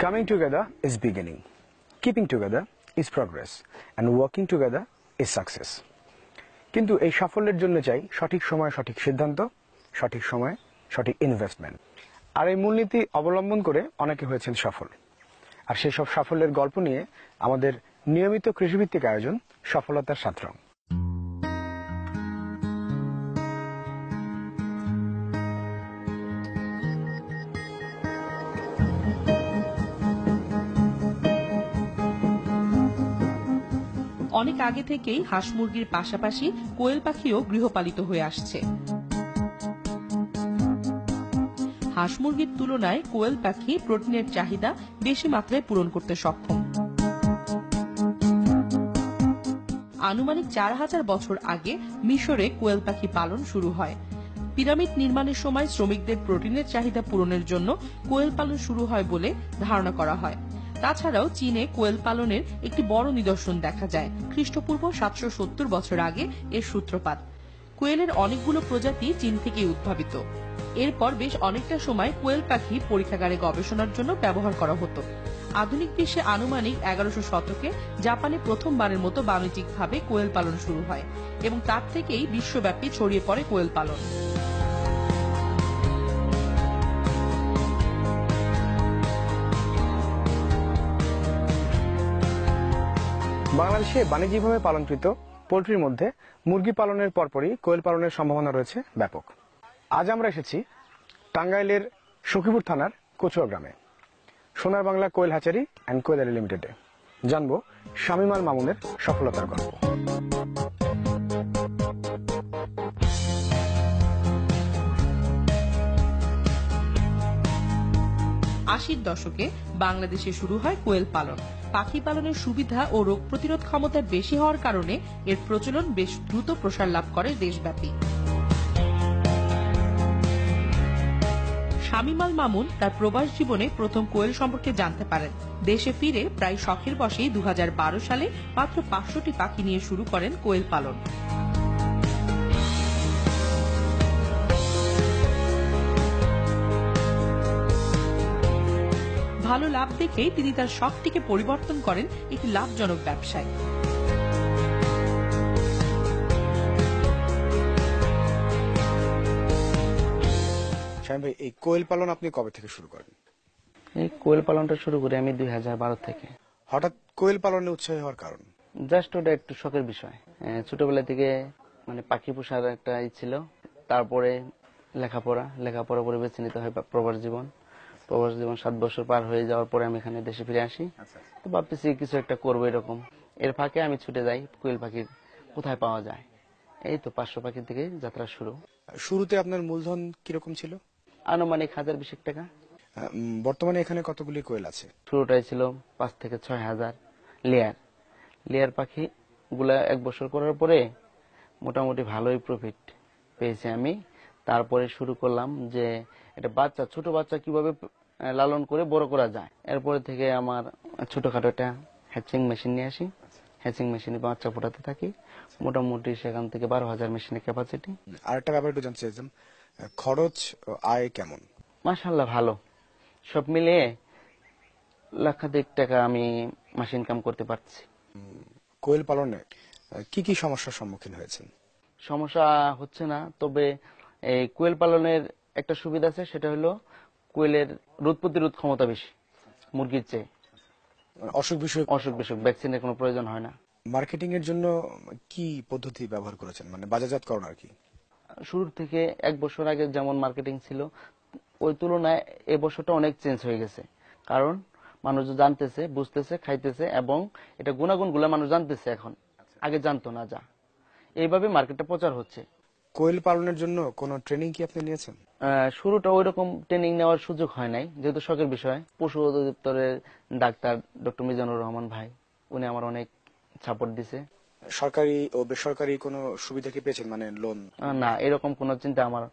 Coming together is beginning, keeping together is progress, and working together is success. কিন্তু এই সাফল্যের জন্য চাই সঠিক সময়ে সঠিক সিদ্ধান্ত, সঠিক সময়ে সঠিক ইনভেস্টমেন্ট। আর এই মূলনীতি অবলম্বন করে অনেকে হয়েছেন সফল। আর সেই সব সাফল্যের গল্প নিয়ে আমাদের নিয়মিত কৃষিভিত্তিক আয়োজন সফলতার ৭ রং। অনেক আগে থেকেই হাঁস মুরগির পাশাপাশি কোয়েল পাখিও গৃহপালিত হয়ে আসছে। হাঁস মুরগির তুলনায় কোয়েল পাখি প্রোটিনের চাহিদা বেশি মাত্রায় পূরণ করতে সক্ষম। আনুমানিক ৪,০০০ বছর আগে মিশরে কোয়েল পাখি পালন শুরু হয়। পিরামিড নির্মাণের সময় শ্রমিকদের প্রোটিনের চাহিদা পূরণের জন্য কোয়েল পালন শুরু হয় বলে ধারণা করা হয়। তাছাড়াও চীনে কোয়েল পালনের একটি বড় নিদর্শন দেখা যায়। খ্রিস্টপূর্ব ৭৭০ বছর আগে এর সূত্রপাত। কোয়েলের অনেকগুলো প্রজাতি চীন থেকে উদ্ভাবিত। এরপর বেশ অনেকটা সময় কোয়েল পাখি পরীক্ষাগারে গবেষণার জন্য ব্যবহার করা হতো। আধুনিক বিশ্বে আনুমানিক ১১০০ শতকে জাপানে প্রথমবারের মতো বাণিজ্যিকভাবে কোয়েল পালন শুরু হয় এবং তার থেকেই বিশ্বব্যাপী ছড়িয়ে পড়ে কোয়েল পালন। বাংলাদেশে বাণিজ্যিকভাবে পালনকৃত পোল্ট্রির মধ্যে মুরগি পালনের পরপরই কোয়েল পালনের সম্ভাবনা রয়েছে ব্যাপক। আজ আমরা এসেছি টাঙ্গাইলের সখীপুর থানার কচুয়া গ্রামে, সোনার বাংলা কোয়েল হ্যাচারি অ্যান্ড কোয়েলারি লিমিটেডে। জানবো শামীমাল মামুনের সফলতার গল্প। ৮০-র দশকে বাংলাদেশে শুরু হয় কোয়েল পালন। পাখি পালনের সুবিধা ও রোগ প্রতিরোধ ক্ষমতা বেশি হওয়ার কারণে এর প্রচলন বেশ দ্রুত প্রসার লাভ করে দেশব্যাপী। শামীমাল মামুন তার প্রবাস জীবনে প্রথম কোয়েল সম্পর্কে জানতে পারেন। দেশে ফিরে প্রায় শখের বশেই ২০১২ সালে মাত্র ৫০০টি পাখি নিয়ে শুরু করেন কোয়েল পালন। ভালো লাভ দেখেই তিনি তার শখটিকে পরিবর্তন করেন একটি লাভজনক ব্যবসায়। শামীম ভাই, এই কোয়েল পালন আপনি কবে থেকে শুরু করেন? এই কোয়েল পালনটা শুরু করি আমি ২০১২ থেকে। হঠাৎ কোয়েল পালনে উৎসাহী হওয়ার কারণ? জাস্ট ওটা একটু শখের বিষয়। ছোটবেলা থেকে পাখি পোষার একটা ছিল। তারপরে লেখাপড়া করে বেছে নিতে হয় প্রবাস জীবন ৭ বছর পার হয়ে যাওয়ার পরে আমি এখানে দেশে ফিরে আসি। তো ভাবতেছি কিছু একটা করবো এরকম। এর ফাঁকে আমি ছুটে যাই কোয়েল পাখি কোথায় পাওয়া যায়। এই তো ৫০০ পাখি থেকে যাত্রা শুরু। শুরুতে আপনার মূলধন কিরকম ছিল? আনুমানিক ১,০২০ টাকা। বর্তমানে এখানে কতগুলি কোয়েল আছে? শুরুটাই ছিল ৫ থেকে ৬,০০০ লেয়ার পাখি গুলা ১ বছর করার পরে মোটামুটি ভালোই প্রফিট পেয়েছি আমি। তারপরে শুরু করলাম যে এটা ছোট বাচ্চা কিভাবে লালন করে বড় করা যায়। এরপরে থেকে আমার ছোটখাটো একটা হ্যাচিং মেশিন নিয়ে আসি। হ্যাচিং মেশিনে বাচ্চা ফোটাতে থাকি। মোটামুটি সেখান থেকে ১২,০০০ মেশিনের ক্যাপাসিটি। আরেকটা ব্যাপার একটু জানতে চাইছিলাম, খরচ আয় কেমন? মাশাআল্লাহ ভালো। সব মিলিয়ে লাখাধিক টাকা আমি মাসে ইনকাম করতে পারছি। কোয়েল পালনে কি কি সমস্যার সম্মুখীন হয়েছেন? সমস্যা হচ্ছে না, তবে এই কোয়েল পালনের একটা সুবিধা আছে, সেটা হলো কোয়েলের রোগ প্রতিরোধ ক্ষমতা বেশি মুরগির চেয়ে। অসুখ বিসুখ ভ্যাকসিনের কোনো প্রয়োজন হয় না। মার্কেটিং এর জন্য কি পদ্ধতি ব্যবহার করেছেন, বাজারজাতকরণ আর কি? শুরুর থেকে ১ বছর আগে যেমন মার্কেটিং ছিল ওই তুলনায় এবছরটা অনেক চেঞ্জ হয়ে গেছে। কারণ মানুষ জানতেছে, বুঝতেছে, খাইতেছে এবং এটা গুণাগুণগুলো মানুষ জানতেছে এখন, আগে জানতো না। এইভাবে মার্কেটটা প্রচার হচ্ছে। কোয়েল পালনের জন্য কোনো ট্রেনিং কি আপনি নিয়েছেন? শুরুটা ওইরকম ট্রেনিং নেওয়ার সুযোগ হয় নাই, যেহেতু শখের বিষয়। পশু অধিদপ্তরের ডাক্তার ডক্টর মিজানুর রহমান ভাই, উনি আমার অনেক সাপোর্ট দিছে। সরকারি ও বেসরকারি কোনো সুবিধা কি পেয়েছেন, লোন? না, এরকম কোনো চিন্তা আমার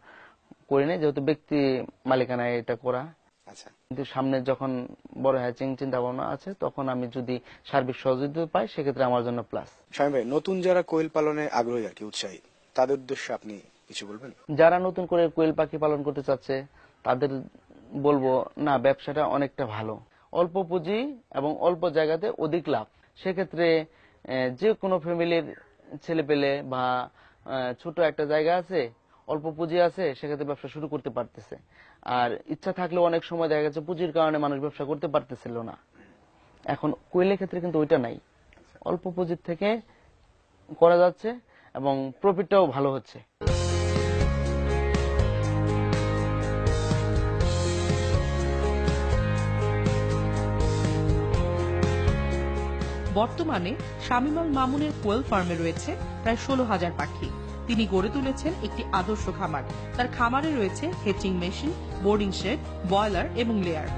করি নাই, যেহেতু ব্যক্তি মালিকানায় এটা করা। আচ্ছা, কিন্তু সামনে যখন বড় হ্যাচিং চিন্তা ভাবনা আছে, তখন আমি যদি সার্বিক সহযোগিতা পাই সেক্ষেত্রে আমার জন্য প্লাস। শামীম ভাই, নতুন যারা কোয়েল পালনে আগ্রহী আর কি, উৎসাহী, তাদের উদ্দেশ্যে আপনি কিছু বলবেন? যারা নতুন করে কোয়েল পাখি পালন করতে চাচ্ছে তাদের বলবো, না, ব্যবসাটা অনেকটা ভালো। অল্প পুঁজি এবং অল্প জায়গাতে অধিক লাভ। সেক্ষেত্রে যে কোনো ফ্যামিলির ছেলে পেলে বা ছোট একটা জায়গা আছে, অল্প পুঁজি আছে, সেক্ষেত্রে ব্যবসা শুরু করতে পারতেছে। আর ইচ্ছা থাকলেও অনেক সময় দেখা গেছে পুঁজির কারণে মানুষ ব্যবসা করতে পারতেছিল না। এখন কোয়েলের ক্ষেত্রে কিন্তু ওইটা নাই, অল্প পুঁজির থেকে করা যাচ্ছে এবং প্রফিটটাও ভালো হচ্ছে। বর্তমানে শামীম আল মামুনের কোয়েল ফার্মে রয়েছে প্রায় 16,000 পাখি। তিনি গড়ে তুলেছেন একটি আদর্শ খামার। তার খামারে রয়েছে hatching machine, brooding shed, broiler এবং লেয়ার।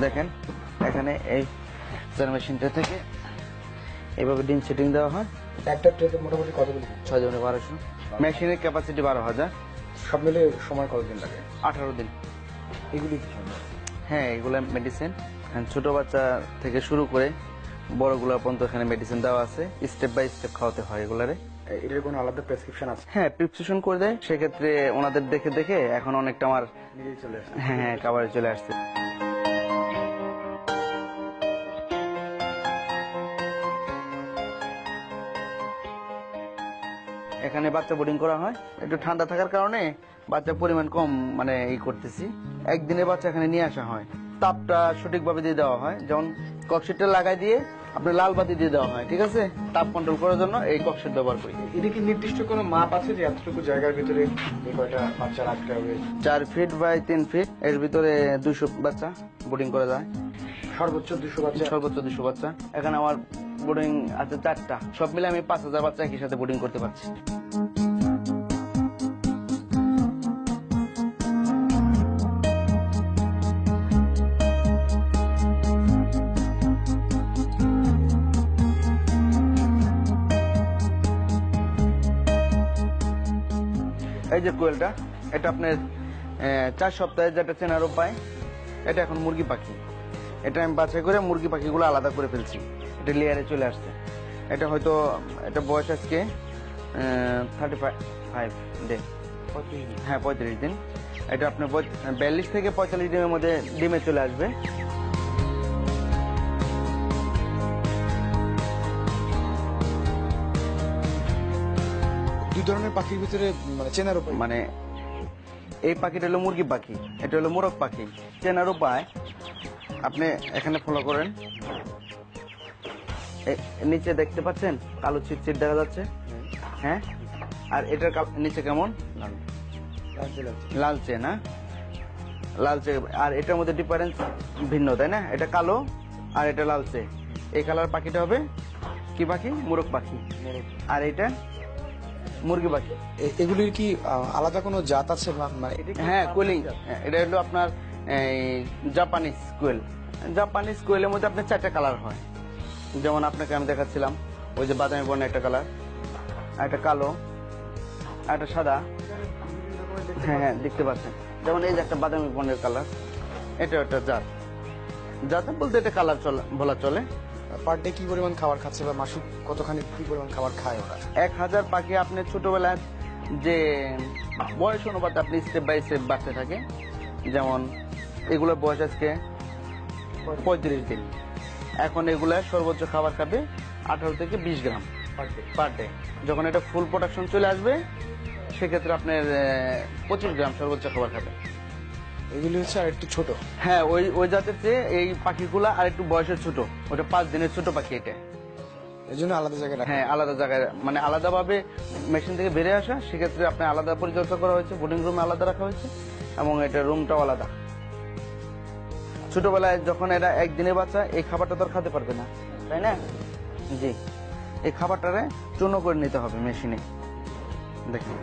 দেখেন এখানে এই মেশিনটা থেকে এইভাবে ডিম সেটিং দেওয়া হয়। একটা ট্রেতে মোটামুটি কতগুলি? 6 জনে 1200। মেশিনের ক্যাপাসিটি 12,000। সব মিলে সময় কতদিন লাগে? 18 দিন। এগুলি কি হবে? হ্যাঁ, এগুলা মেডিসিন। ছোট বাচ্চা থেকে শুরু করে বড়গুলা পর্যন্ত এখানে মেডিসিন দেওয়া আছে, স্টেপ বাই স্টেপ খাওয়াতে হয় এগুলারে। এটার কোনো আলাদা প্রেসক্রিপশন আছে? হ্যাঁ, প্রিসক্রিপশন করে দেয়। সেক্ষেত্রে ওনাদের দেখে দেখে এখন অনেকটা আমার নিজেই চলে আসে। হ্যাঁ খাবারে চলে আসছে। এখানে বাচ্চা বোর্ডিং করা হয়। একটু ঠান্ডা থাকার কারণে বাচ্চার পরিমাণ কম মানে করতেছি। একদিনে বাচ্চা এখানে নিয়ে আসা হয়। তাপটা সঠিকভাবে দিয়ে দেওয়া হয়, যেমন ককশিটটা লাগাই দিয়ে আপনার লাল বাতি দিয়ে দেওয়া হয়, ঠিক আছে? তাপ কন্ট্রোল করার জন্য এই ককশিট ব্যবহার করি। এটা কি নির্দিষ্ট কোনো মাপ আছে যে এতটুকু জায়গার ভিতরে এই কয়টা বাচ্চা রাখতে হবে? 4 ফিট বাই 3 ফিট, এর ভিতরে 200 বাচ্চা বোর্ডিং করা যায়। সর্বোচ্চ 200 বাচ্চা? সর্বোচ্চ 200 বাচ্চা। এখানে আমার বোর্ডিং আছে 4টা। সব মিলে আমি 5,000 বাচ্চা একই সাথে বোর্ডিং করতে পারছি। এই যে কোয়েলটা, এটা আপনার 4 সপ্তাহে যেটা চেনার উপায়, এটা এখন মুরগি পাখি। এটা আমি বাছাই করে মুরগি পাখিগুলো আলাদা করে ফেলছি। এটা লেয়ারে চলে আসছে। এটা হয়তো এটা বয়স আজকে 35 ডে। হ্যাঁ, 35 দিন। এটা আপনার 42 থেকে 45 দিনের মধ্যে ডিমে চলে আসবে। দুই ধরনের পাখির ভিতরে মানে চেনার উপায়? মানে এই পাখিটা হলো মুরগি পাখি, এটা হলো মোরগ পাখি। চেনার উপায় আপনি এখানে ফলো করেন। নিচে দেখতে পাচ্ছেন কালো চিট দেখা যাচ্ছে, হ্যাঁ? আর এটার নিচে কেমন লালচে, না লালচে। আর এটার মধ্যে ডিফারেন্স ভিন্ন, তাই না? এটা কালো আর এটা লালচে। এই কালার পাখিটা হবে কি পাখি? মোরগ পাখি। আর এটা মুরগি পাখি। এগুলির কি আলাদা কোনো জাত আছে? হ্যাঁ, কোয়েলিং। এটা হলো আপনার জাপানিজ কোয়েল। জাপানিজ কোয়েলের মধ্যে আপনার 4টা কালার হয়। যেমন আপনাকে আমি দেখাচ্ছিলাম, ওই যে বাদামি বর্ণের একটা কালার, আর একটা কালো, আর একটা সাদা। হ্যাঁ হ্যাঁ, দেখতে পাচ্ছেন। যেমন এই যে একটা বাদামি বর্ণের কালার, এটা একটা জাত। জাত বলতে এটা কালার বলা চলে। পার ডে কি পরিমাণ খাবার খাচ্ছে বা মাসিক কতখানি কি পরিমাণ খাবার খায় ওরা? 1000 পাখি আপনি ছোটবেলায় যে বয়স অনুপাতে আপনি স্টেপ বাই স্টেপ বাড়তে থাকে। যেমন এগুলো বয়স আজকে 35 দিন। এখন এগুলা সর্বোচ্চ খাবার খাবে 18 থেকে 20 গ্রাম পার ডে। যখন এটা ফুল প্রোডাকশন চলে আসবে সেক্ষেত্রে আপনার 25 গ্রাম সর্বোচ্চ খাবার খাবে। এগুলি হচ্ছে আর একটু ছোট? হ্যাঁ, ওই জাতের চেয়ে এই পাখিগুলা আর একটু বয়সের ছোট। ওটা 5 দিনের ছোট পাখি এটা। এই জন্য আলাদা জায়গায়? হ্যাঁ, আলাদা জায়গায়, মানে আলাদাভাবে মেশিন থেকে বেরিয়ে আসা। সেক্ষেত্রে আপনার আলাদা পরিচর্যা করা হয়েছে, বোর্ডিং রুমে আলাদা রাখা হয়েছে এবং এটা রুমটাও আলাদা। ছোটবেলায় যখন এরা একদিনে বাচ্চা, এই খাবারটা তো আর খেতে পারবে না, তাই না? জি, এই খাবারটারে চূর্ণ করে নিতে হবে মেশিনে। দেখুন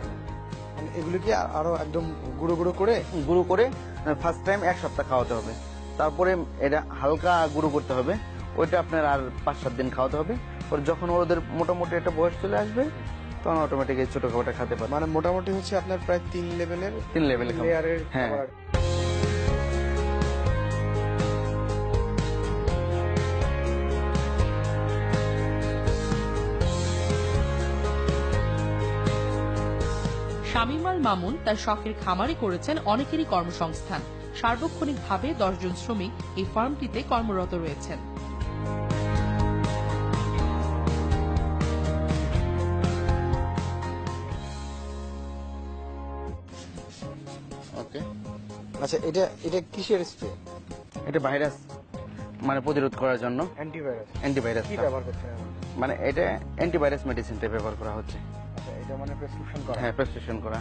এগুলো কি আরো একদম গুঁড়ো গুঁড়ো করে ফার্স্ট টাইম 1 সপ্তাহ খাওয়াতে হবে। তারপরে এটা হালকা গুঁড়ো করতে হবে। ওইটা আপনার আর 5-7 দিন খাওয়াতে হবে। ওর যখন ওদের মোটামুটি একটা বয়স চলে আসবে তখন অটোমেটিক এই ছোট খাবারটা খেতে পারবে। মানে মোটামুটি হচ্ছে আপনার প্রায় 3 লেভেলের লেয়ারের। হ্যাঁ, শামীম আল মামুন তার শখের খামারে করেছেন অনেকেরই কর্মসংস্থান। সার্বক্ষণিকভাবে 10 জন শ্রমিক এই ফার্মটিতে কর্মরত রয়েছেন। ওকে, আচ্ছা, এটা এটা কিসের স্প্রে? এটা ভাইরাস মানে প্রতিরোধ করার জন্য অ্যান্টিভাইরাস। অ্যান্টিভাইরাস, কি ব্যবহার করছেন এখন? মানে এটা অ্যান্টিভাইরাস মেডিসিনটা ব্যবহার করা হচ্ছে। আচ্ছা, এটা মানে প্রেসক্রিপশন করা? হ্যাঁ, প্রেসক্রিপশন করা।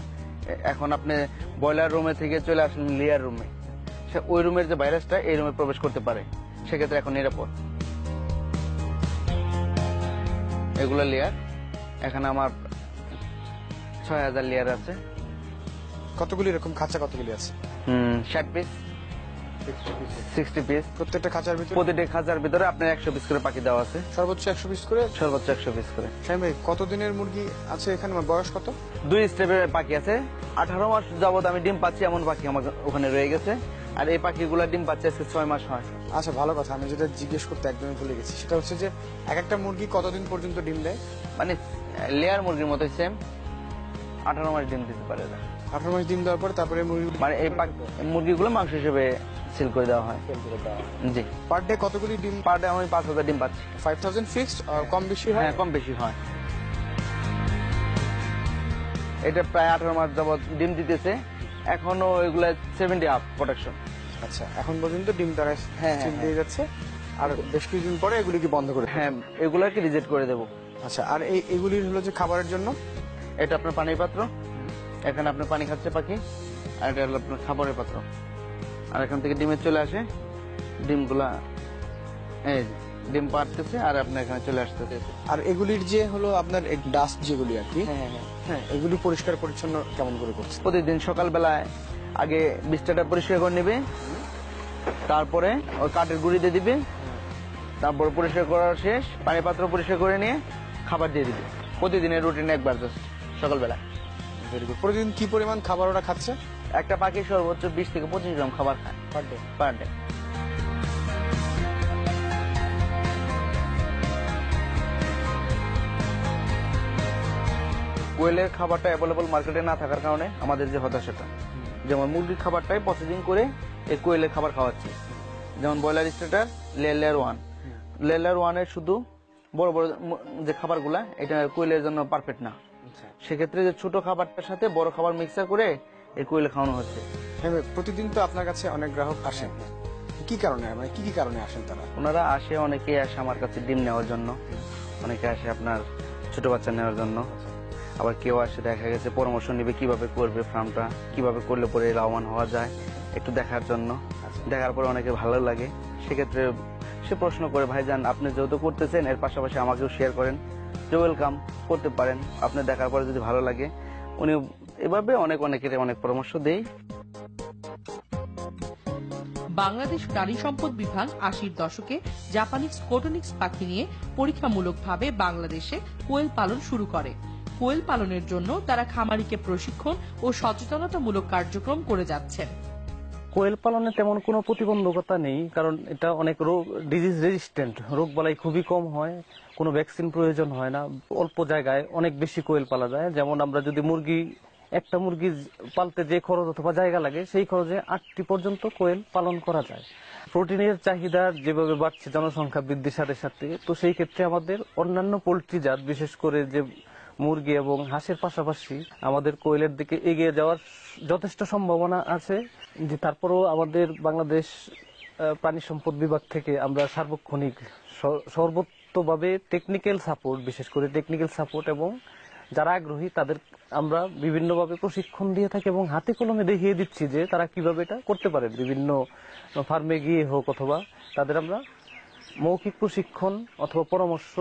এখন আপনি বয়লার রুমে থেকে চলে আসলেন লেয়ার রুমে, ওই রুমের যে ভাইরাসটা এই রুমে প্রবেশ করতে পারে, সেক্ষেত্রে এখন নিরাপদ। এগুলো লেয়ার, এখানে আমার 6000 লেয়ার আছে। কতগুলি এরকম খাঁচা কতগুলি আছে? 60 পিস, 60 পিস। প্রত্যেকটা খাঁচার ভিতরে? প্রতিটি খাঁচার ভিতরে আপনার 100 পিস করে পাখি দেওয়া আছে। সর্বোচ্চ 100 পিস করে? সর্বোচ্চ 100 পিস করে। শামীম ভাই, কতদিনের মুরগি আছে এখানে? বয়স কত? 2 স্টেপের পাখি আছে। 18 মাস যাবত আমি ডিম পাচ্ছি এমন পাখি আমার ওখানে রয়ে গেছে। আর এই পাখিগুলা ডিম পাচ্ছে আজকে 6 মাস হয়। আচ্ছা, ভালো কথা। আমি যেটা জিজ্ঞেস করতে একদমই ভুলে গেছি, সেটা হচ্ছে যে এক একটা মুরগি কতদিন পর্যন্ত ডিম দেয়? মানে লেয়ার মুরগির মতোই সেম, 18 মাস ডিম দিতে পারে না। 18 মাস ডিম দেওয়ার পর তারপরে মুরগি মানে এই মুরগিগুলো মাংস হিসেবে সেল করে দেওয়া হয়। জি। পার ডে কতগুলি ডিম? পার ডে আমি 5000 ডিম পাচ্ছি। 5000 ফিক্সড, কম বেশি হয়? হ্যাঁ, কম বেশি হয়। এটা প্রায় 18 মাস যাবত ডিম দিতেছে, এখনো এগুলা 70 আপ প্রোডাকশন। আচ্ছা, এখন পর্যন্ত ডিম তারা হ্যাঁ, স্টিল দিয়ে যাচ্ছে। আর বেশ কিছুদিন পরে এগুলি কি বন্ধ করে? হ্যাঁ, এগুলাকে রিজেক্ট করে দেবো। আচ্ছা, আর এগুলির হলো যে খাবারের জন্য? এটা আপনার পানির পাত্র, এখানে আপনার পানি খাচ্ছে পাখি, আর এটা হলো আপনার খাবারের পাত্র। আর এখান থেকে ডিমে চলে আসে, ডিমগুলা এই যে, ডিম পাড়তেছে আর আপনার এখানে চলে আসতেছে। আর এগুলির যে হলো আপনার ডাস্ট যেগুলি আর কি, হ্যাঁ, হ্যাঁ, হ্যাঁ, এগুলি পরিষ্কার পরিচ্ছন্ন কেমন করে করছে? প্রতিদিন সকালবেলায় আগে বিছানাটা পরিষ্কার করে নেবে, তারপরে ওই কাঠের গুঁড়ি দিয়ে দিবে, তারপর পরিষ্কার করা শেষ, পানি পাত্র পরিষ্কার করে নিয়ে খাবার দিয়ে দিবে। প্রতিদিনের রুটিন একবার জাস্ট সকালবেলা। Very good. প্রতিদিন কি পরিমাণ খাবার ওরা খাচ্ছে? একটা পাখি সর্বোচ্চ 20 থেকে 25 গ্রাম খাবার খায় পার ডে? Per day. কোয়েলের খাবারটা অ্যাভেলেবল মার্কেটে না থাকার কারণে আমাদের যে হতাশাটা, যেমন মুরগির খাবারটাই প্রসেসিং করে এই কোয়েলের খাবার খাওয়াচ্ছি। যেমন ব্রয়লার স্টার্টার, লেয়ার 1, লেয়ার 1 এর শুধু বড় বড় যে খাবারগুলা, এটা কোয়েলের জন্য পারফেক্ট না। সেক্ষেত্রে যে ছোট খাবারটার সাথে বড় খাবার মিক্সার করে এই কোয়েলে খাওয়ানো হচ্ছে। হ্যাঁ, প্রতিদিন তো আপনার কাছে অনেক গ্রাহক আসেন, কি কারণে, মানে কি কি কারণে আসেন তারা? ওনারা আসে, অনেকেই আসে আমার কাছে ডিম নেওয়ার জন্য, অনেকে আসে আপনার ছোট বাচ্চা নেওয়ার জন্য, আবার কেউ আসে দেখা গেছে পরামর্শ নেবে কিভাবে করবে ফার্মটা, কিভাবে করলে পরে লাভবান হওয়া যায় একটু দেখার জন্য। দেখার পরে অনেকে ভালো লাগে, সেক্ষেত্রে সে প্রশ্ন করে, ভাইজান আপনি যেহেতু করতেছেন এর পাশাপাশি আমাকেও শেয়ার করেন, যে ওয়েলকাম করতে পারেন, আপনি দেখার পরে যদি ভালো লাগে। উনি এভাবে অনেকের অনেক পরামর্শ দেয়। বাংলাদেশ প্রাণী সম্পদ বিভাগ 80-র দশকে জাপানিজ কোটোনিক্স পাখি নিয়ে পরীক্ষামূলকভাবে বাংলাদেশে কোয়েল পালন শুরু করে। কোয়েল পালনের জন্য তারা খামারিকে প্রশিক্ষণ ও সচেতনতামূলক কার্যক্রম করে যাচ্ছেন। কোয়েল পালনে তেমন কোনো প্রতিবন্ধকতা নেই, কারণ এটা অনেক ডিজিজ রেজিস্ট্যান্ট, রোগ বালাই খুবই কম হয়, কোনো ভ্যাকসিন প্রয়োজন হয় না, অল্প জায়গায় অনেক বেশি কোয়েল পালা যায়। যেমন আমরা যদি একটা মুরগি পালতে যে খরচ অথবা জায়গা লাগে, সেই খরচে 8টি পর্যন্ত কোয়েল পালন করা যায়। প্রোটিনের চাহিদা যেভাবে বাড়ছে জনসংখ্যা বৃদ্ধির সাথে সাথে, তো সেই ক্ষেত্রে আমাদের অন্যান্য পোল্ট্রি জাত, বিশেষ করে যে মুরগি এবং হাঁসের পাশাপাশি আমাদের কোয়েলের দিকে এগিয়ে যাওয়ার যথেষ্ট সম্ভাবনা আছে। যে তারপরেও আমাদের বাংলাদেশ প্রাণী সম্পদ বিভাগ থেকে আমরা সার্বক্ষণিক সর্বোত্তভাবে টেকনিক্যাল সাপোর্ট, বিশেষ করে টেকনিক্যাল সাপোর্ট, এবং যারা আগ্রহী তাদের আমরা বিভিন্নভাবে প্রশিক্ষণ দিয়ে থাকি এবং হাতে কলমে দেখিয়ে দিচ্ছি যে তারা কিভাবে এটা করতে পারে। বিভিন্ন ফার্মে গিয়ে হোক অথবা তাদের আমরা মৌখিক প্রশিক্ষণ অথবা পরামর্শ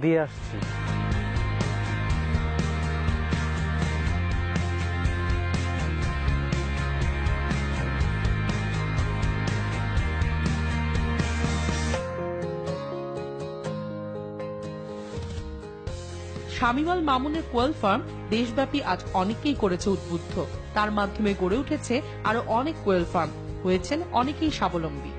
দিয়ে আসছি। শামীম আল মামুনের কোয়েল ফার্ম দেশব্যাপী আজ অনেকেই করেছে উদ্বুদ্ধ। তার মাধ্যমে গড়ে উঠেছে আরো অনেক কোয়েল ফার্ম, হয়েছেন অনেকেই স্বাবলম্বী।